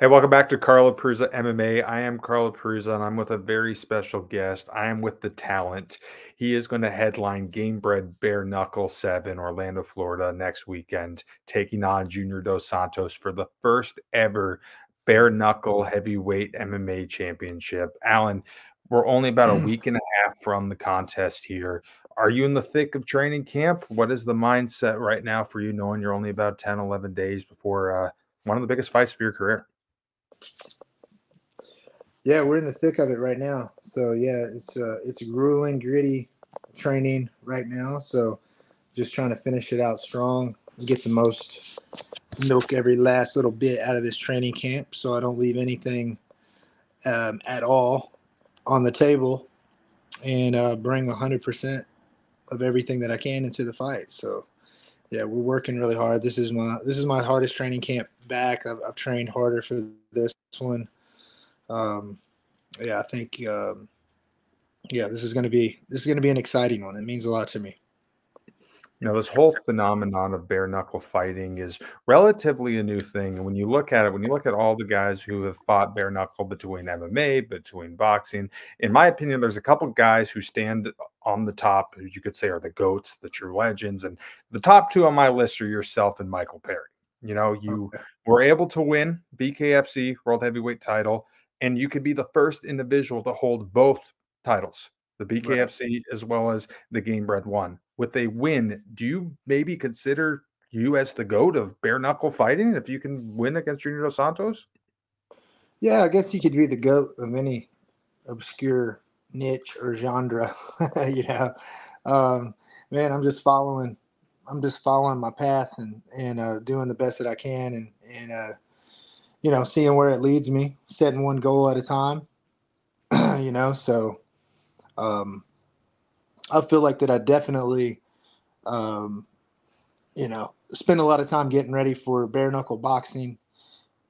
Hey, welcome back to Carlo Prusa MMA. I am Carlo Prusa, and I'm with a very special guest. I am with the talent. He is going to headline Gamebred Bare-Knuckle 7, Orlando, Florida, next weekend, taking on Junior Dos Santos for the first ever bare-knuckle heavyweight MMA championship. Alan, we're only about a week and a half from the contest here. Are you in the thick of training camp? What is the mindset right now for you, knowing you're only about 10, 11 days before one of the biggest fights of your career? Yeah, we're in the thick of it right now. So yeah, it's grueling, gritty training right now. So just trying to finish it out strong, get the most milk every last little bit out of this training camp, so I don't leave anything at all on the table, and bring 100% of everything that I can into the fight. So yeah, we're working really hard. This is my hardest training camp back. I've trained harder for this one. Um, yeah, I think yeah, this is gonna be an exciting one. It means a lot to me. This whole phenomenon of bare knuckle fighting is relatively a new thing. And when you look at it, when you look at all the guys who have fought bare knuckle between MMA, between boxing, in my opinion, there's a couple guys who stand on the top, who you could say are the goats, the true legends. And the top two on my list are yourself and Michael Perry. You Okay. were able to win BKFC World Heavyweight title, and you could be the first individual to hold both titles, the Right. BKFC as well as the Gamebred one. With a win, do you maybe consider you as the GOAT of bare knuckle fighting if you can win against Junior Dos Santos? Yeah, I guess you could be the goat of any obscure niche or genre. you know, um, man, I'm just following my path and doing the best that I can and seeing where it leads me, setting one goal at a time. So um, I feel like that I definitely um, spend a lot of time getting ready for bare knuckle boxing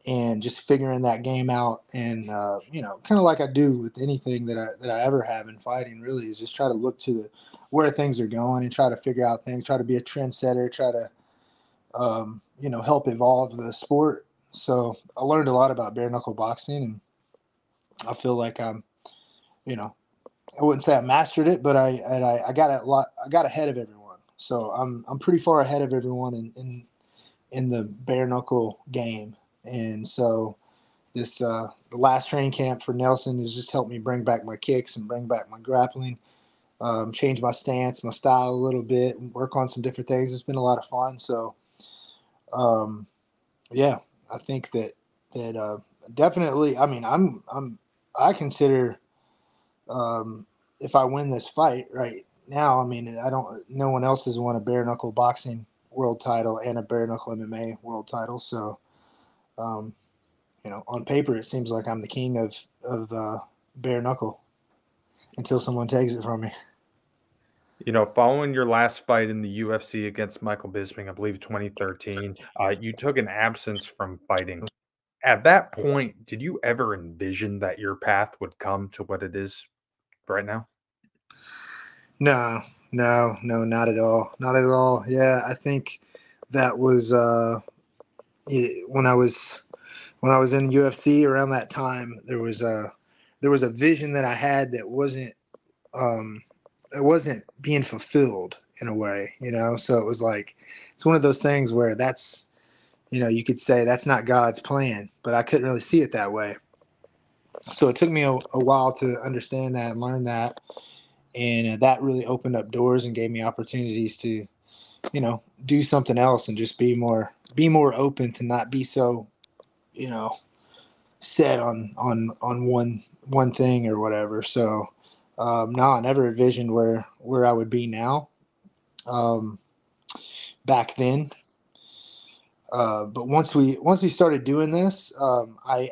and just figuring that game out. And kind of like I do with anything that I ever have in fighting, really is just try to look to the where things are going and try to figure out things, try to be a trendsetter, try to help evolve the sport. So I learned a lot about bare knuckle boxing, and I feel like you know I wouldn't say I mastered it, but I got a lot. I got ahead of everyone, so I'm pretty far ahead of everyone in the bare knuckle game. And so this the last training camp for Nelson has just helped me bring back my kicks and bring back my grappling, change my stance, my style a little bit, and work on some different things. It's been a lot of fun. So um, yeah, I think that definitely. I mean, I consider um, if I win this fight right now, I mean, I don't. No one else has won a bare knuckle boxing world title and a bare knuckle MMA world title. So um, on paper, it seems like I'm the king of bare knuckle until someone takes it from me. Following your last fight in the UFC against Michael Bisping, I believe 2013, you took an absence from fighting. At that point, did you ever envision that your path would come to what it is right now? No, no, no, not at all, not at all. Yeah, I think that was when I was in UFC around that time. There was a vision that I had that um, wasn't being fulfilled in a way, So it was like it's one of those things where you could say that's not God's plan, but I couldn't really see it that way. So it took me a while to understand that and learn that, and that really opened up doors and gave me opportunities to do something else and just be more open to not be so you know set on one thing or whatever. So no, I never envisioned where I would be now. Um, back then. But once we started doing this, I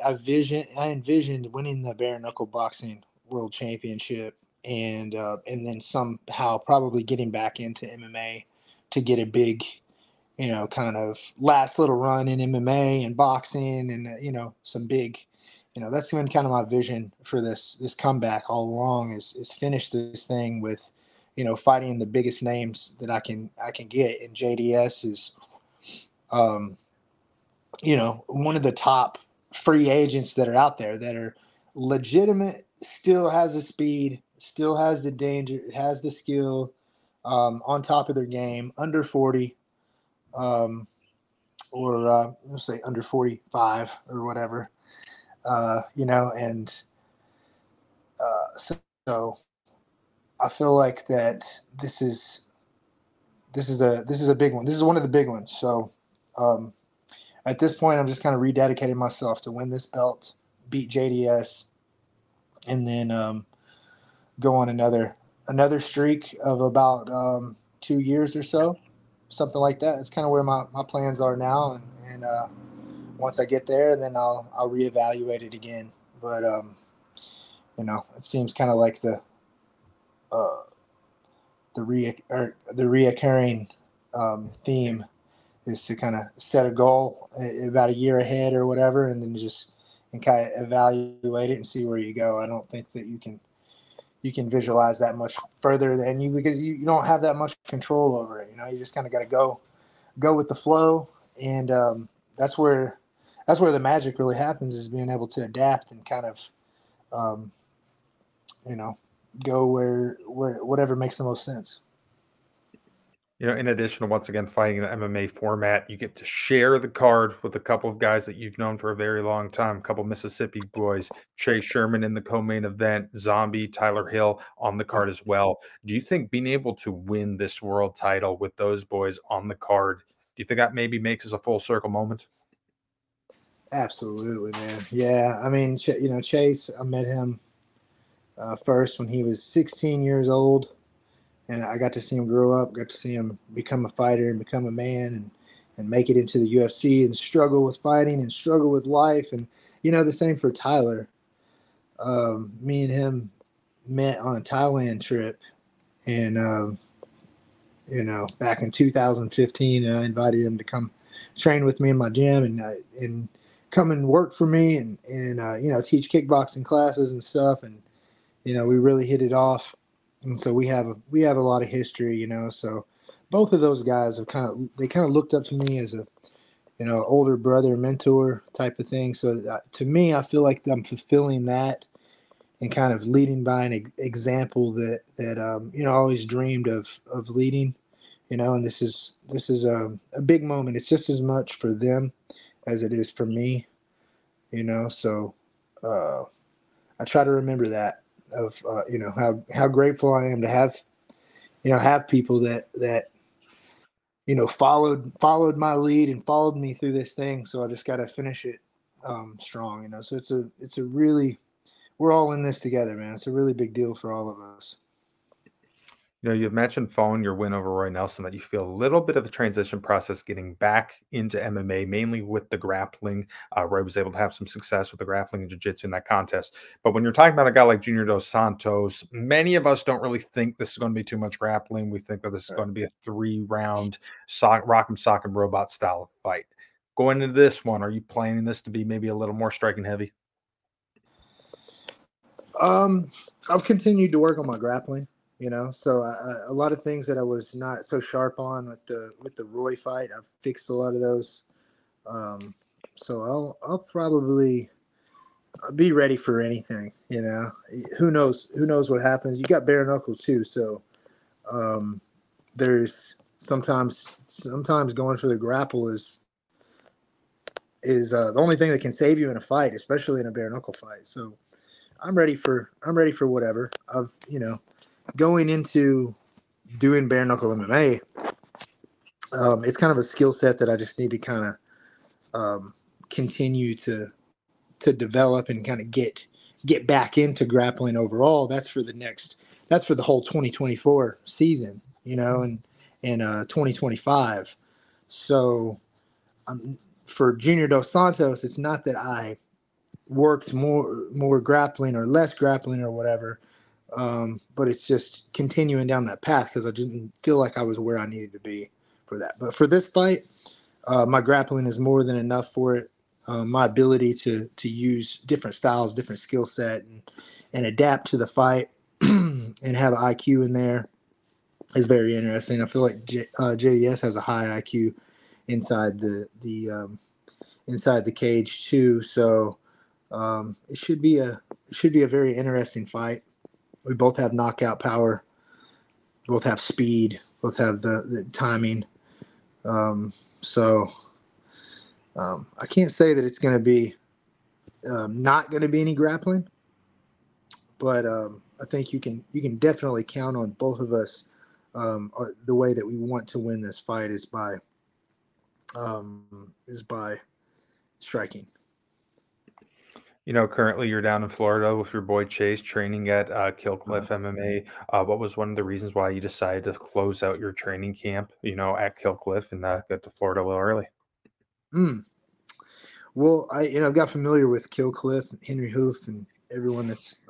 envisioned winning the bare knuckle boxing world championship, and then somehow probably getting back into MMA to get a big, kind of last little run in MMA and boxing, and some big, that's been kind of my vision for this comeback all along, is finish this thing with, fighting the biggest names that I can get, and JDS is um, one of the top free agents that are out there that are legitimate, still has the speed, still has the danger, has the skill, on top of their game, under 40, um, or let's say under 45 or whatever, and so I feel like that this is a big one. This is one of the big ones. So um, at this point, I'm just kind of rededicating myself to win this belt, beat JDS, and then go on another streak of about 2 years or so, something like that. It's kind of where my plans are now, and once I get there, then I'll reevaluate it again. But it seems kind of like uh, the reoccurring theme is to kind of set a goal about a year ahead or whatever, and then just and kind of evaluate it and see where you go. I don't think that you can visualize that much further than you, because you don't have that much control over it. You just kind of got to go with the flow, and that's where the magic really happens, is being able to adapt and kind of um, you know go where whatever makes the most sense. In addition to once again fighting in the MMA format, you get to share the card with a couple of guys that you've known for a very long time, a couple Mississippi boys, Chase Sherman in the co-main event, Zombie, Tyler Hill on the card as well. Do you think being able to win this world title with those boys on the card, do you think that maybe makes us a full circle moment? Absolutely, man. Yeah, I mean, Chase. I met him first when he was 16 years old, and I got to see him grow up. Got to see him become a fighter and become a man, and make it into the UFC and struggle with fighting and struggle with life. And the same for Tyler. Me and him met on a Thailand trip, and back in 2015, and I invited him to come train with me in my gym, and come and work for me, and teach kickboxing classes and stuff. And we really hit it off, and so we have a lot of history. So both of those guys have looked up to me as a older brother, mentor type of thing. So to me, I feel like I'm fulfilling that and kind of leading by an example that I always dreamed of leading. And this is a big moment. It's just as much for them as it is for me. So uh, I try to remember that, of how grateful I am to have people that followed my lead and followed me through this thing. So I just got to finish it strong. So it's a really, we're all in this together, man. It's a really big deal for all of us. You've mentioned following your win over Roy Nelson that you feel a little bit of a transition process getting back into MMA, mainly with the grappling. Roy was able to have some success with the grappling and jiu-jitsu in that contest. But when you're talking about a guy like Junior Dos Santos, many of us don't really think this is going to be too much grappling. We think that this is going to be a 3-round rock'em sock'em robot style of fight. Going into this one, are you planning this to be maybe a little more striking heavy? I've continued to work on my grappling. So a lot of things that I was not so sharp on with the Roy fight, I've fixed a lot of those. Um, so I'll probably be ready for anything. Who knows what happens. You got bare knuckle too, so um, there's sometimes going for the grapple is the only thing that can save you in a fight, especially in a bare knuckle fight. So I'm ready for whatever. I've going into doing bare knuckle MMA. It's kind of a skill set that I just need to kind of continue to develop and kind of get back into grappling overall. That's for the whole 2024 season, and 2025. So for Junior Dos Santos, it's not that I worked more grappling or less grappling or whatever. But it's just continuing down that path, because I didn't feel like I was where I needed to be for that. But for this fight, my grappling is more than enough for it. My ability to use different styles, different skill set, and adapt to the fight, and have an IQ in there is very interesting. I feel like JDS has a high IQ inside the inside the cage too. So it should be a very interesting fight. We both have knockout power, both have speed, both have the timing. So I can't say that it's going to be not going to be any grappling, but I think you can definitely count on both of us. The way that we want to win this fight is by striking. Currently you're down in Florida with your boy Chase training at Kill Uh, Cliff MMA. What was one of the reasons why you decided to close out your training camp, at Kill Cliff and get to Florida a little early? mm. Well, I got familiar with Kill Cliff, Henry Hoof, and everyone that's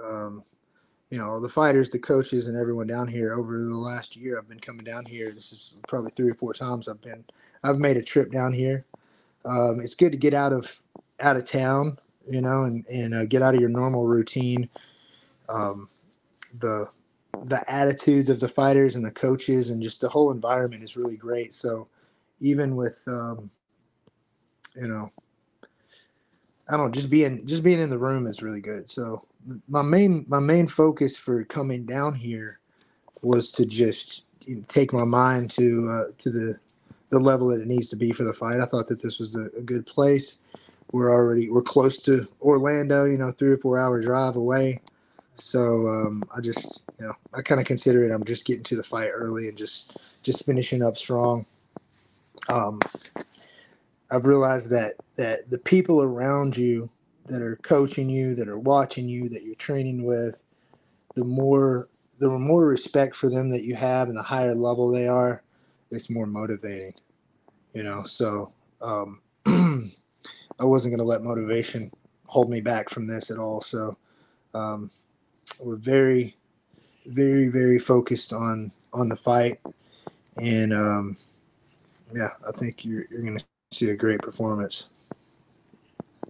the fighters, the coaches, and everyone down here over the last year. I've been coming down here. This is probably 3 or 4 times I've made a trip down here. It's good to get out of town, and get out of your normal routine. Um, the the attitudes of the fighters and the coaches and just the whole environment is really great. So even with you know I don't know, just being in the room is really good. So my main focus for coming down here was to just take my mind to the level that it needs to be for the fight. I thought that this was a good place. We're close to Orlando, 3 or 4 hour drive away. So I kind of consider it. I'm just getting to the fight early and just finishing up strong. Um, I've realized that the people around you that are coaching you, that are watching you, that you're training with, the more respect for them that you have, and the higher level they are, it's more motivating. So um, I wasn't going to let motivation hold me back from this at all. So um, we're very, very, very focused on the fight, and yeah, I think you're going to see a great performance.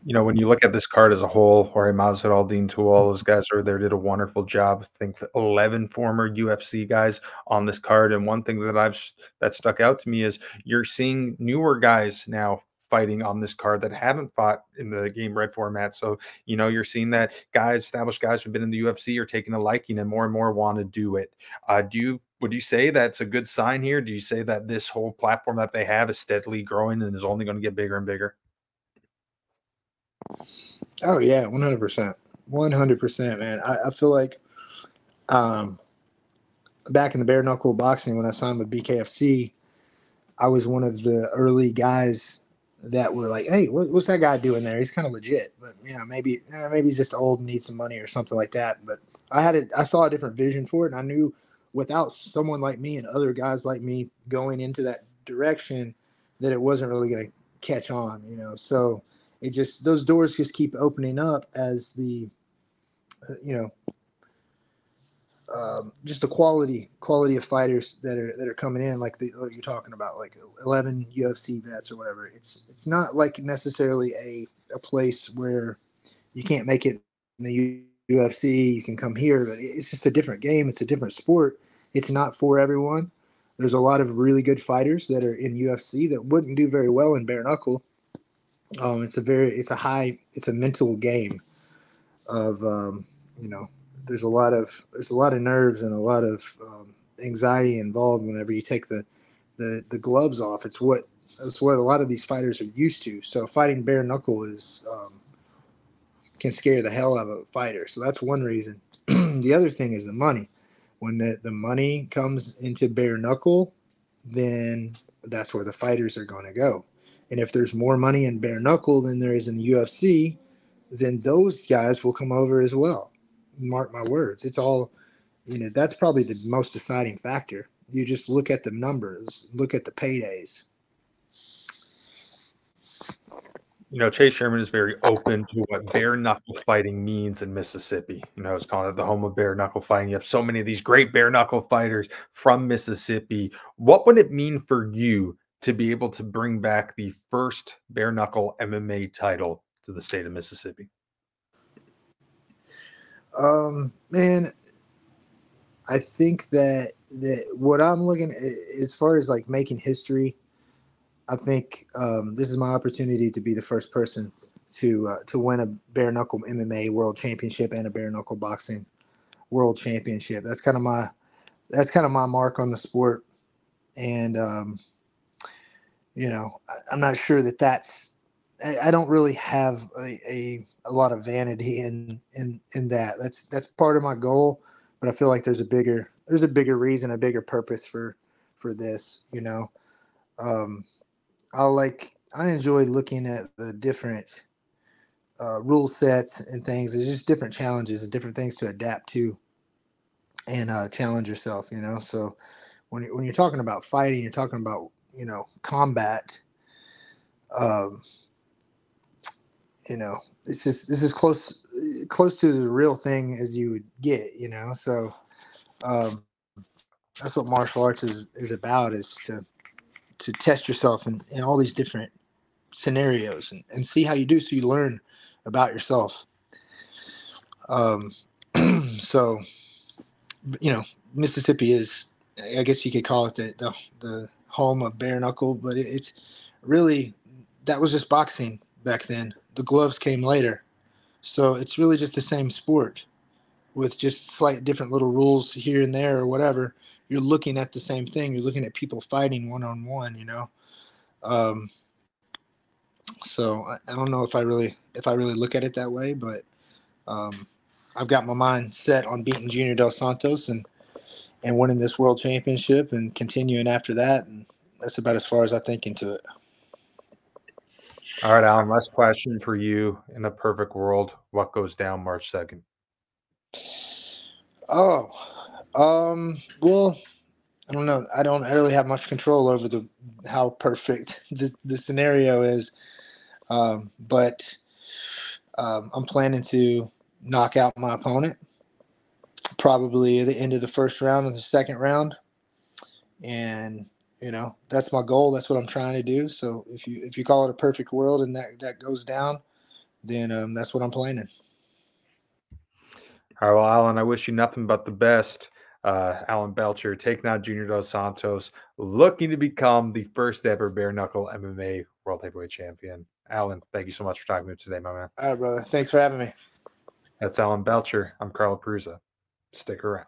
When you look at this card as a whole, Jorge Masvidal, to all those guys over there did a wonderful job. I think 11 former UFC guys on this card, and one thing that stuck out to me is you're seeing newer guys now fighting on this card that haven't fought in the Gamebred format. So you're seeing that established guys who've been in the UFC are taking a liking and more want to do it. Would you say that's a good sign here? Do you say that this whole platform that they have is steadily growing and is only going to get bigger and bigger? Oh yeah, 100%, 100%, man. I feel like um, back in the bare knuckle boxing when I signed with BKFC, I was one of the early guys that were like, "Hey, what's that guy doing there? He's kind of legit, but maybe he's just old and needs some money or something like that." But I saw a different vision for it, and I knew without someone like me and other guys like me going into that direction, that it wasn't really going to catch on. So it just those doors just keep opening up as the you know just the quality of fighters that are coming in, like what you're talking about, like 11 UFC vets or whatever. It's not like necessarily a place where you can't make it in the UFC. You can come here, but it's just a different game. It's a different sport. It's not for everyone. There's a lot of really good fighters that are in UFC that wouldn't do very well in bare knuckle. It's a mental game of you know there's a lot of nerves and a lot of anxiety involved whenever you take the gloves off. It's what a lot of these fighters are used to. So fighting bare knuckle is can scare the hell out of a fighter. So that's one reason. The other thing is the money. When the money comes into bare knuckle, then that's where the fighters are going to go. And if there's more money in bare knuckle than there is in the UFC, then those guys will come over as well. Mark my words. It's all, that's probably the most deciding factor. You just look at the numbers, look at the paydays. Chase Sherman is very open to what bare knuckle fighting means in Mississippi. It's calling it the home of bare knuckle fighting. You have so many of these great bare knuckle fighters from Mississippi. What would it mean for you to be able to bring back the first bare knuckle MMA title to the state of Mississippi? Man, I think that what I'm looking at, as far as like making history, I think this is my opportunity to be the first person to win a bare knuckle MMA world championship and a bare knuckle boxing world championship. That's kind of my mark on the sport, and I'm not sure that that's. I don't really have a lot of vanity in that. That's part of my goal, but I feel like there's a bigger reason, a bigger purpose for this. Um, I enjoy looking at the different rule sets and things. There's just different challenges and different things to adapt to and challenge yourself. So when you're talking about fighting, you're talking about combat. Um, this is close to the real thing as you would get. So um, that's what martial arts is about, is to test yourself in all these different scenarios and see how you do, so you learn about yourself. um, so you know Mississippi is, I guess you could call it the home of bare knuckle, but it's really, that was just boxing back then. The gloves came later, so it's really just the same sport with just slight different little rules here and there or whatever. You're looking at the same thing. You're looking at people fighting one on one. um, so I don't know if I really look at it that way, but um, I've got my mind set on beating Junior Dos Santos and winning this world championship and continuing after that. And that's about as far as I think into it. All right, Alan, last question for you. In a perfect world, what goes down March 2nd? Oh, well, I don't know. I don't really have much control over the how perfect the scenario is. But I'm planning to knock out my opponent probably at the end of the first round or the second round, and that's my goal. That's what I'm trying to do. So if you call it a perfect world and that goes down, then that's what I'm planning. All right, well, Alan, I wish you nothing but the best. Alan Belcher taking on Junior Dos Santos, looking to become the first ever bare knuckle MMA world heavyweight champion. Alan, thank you so much for talking to me today, my man. All right, brother. Thanks for having me. That's Alan Belcher. I'm Carl Prusa. Stick around.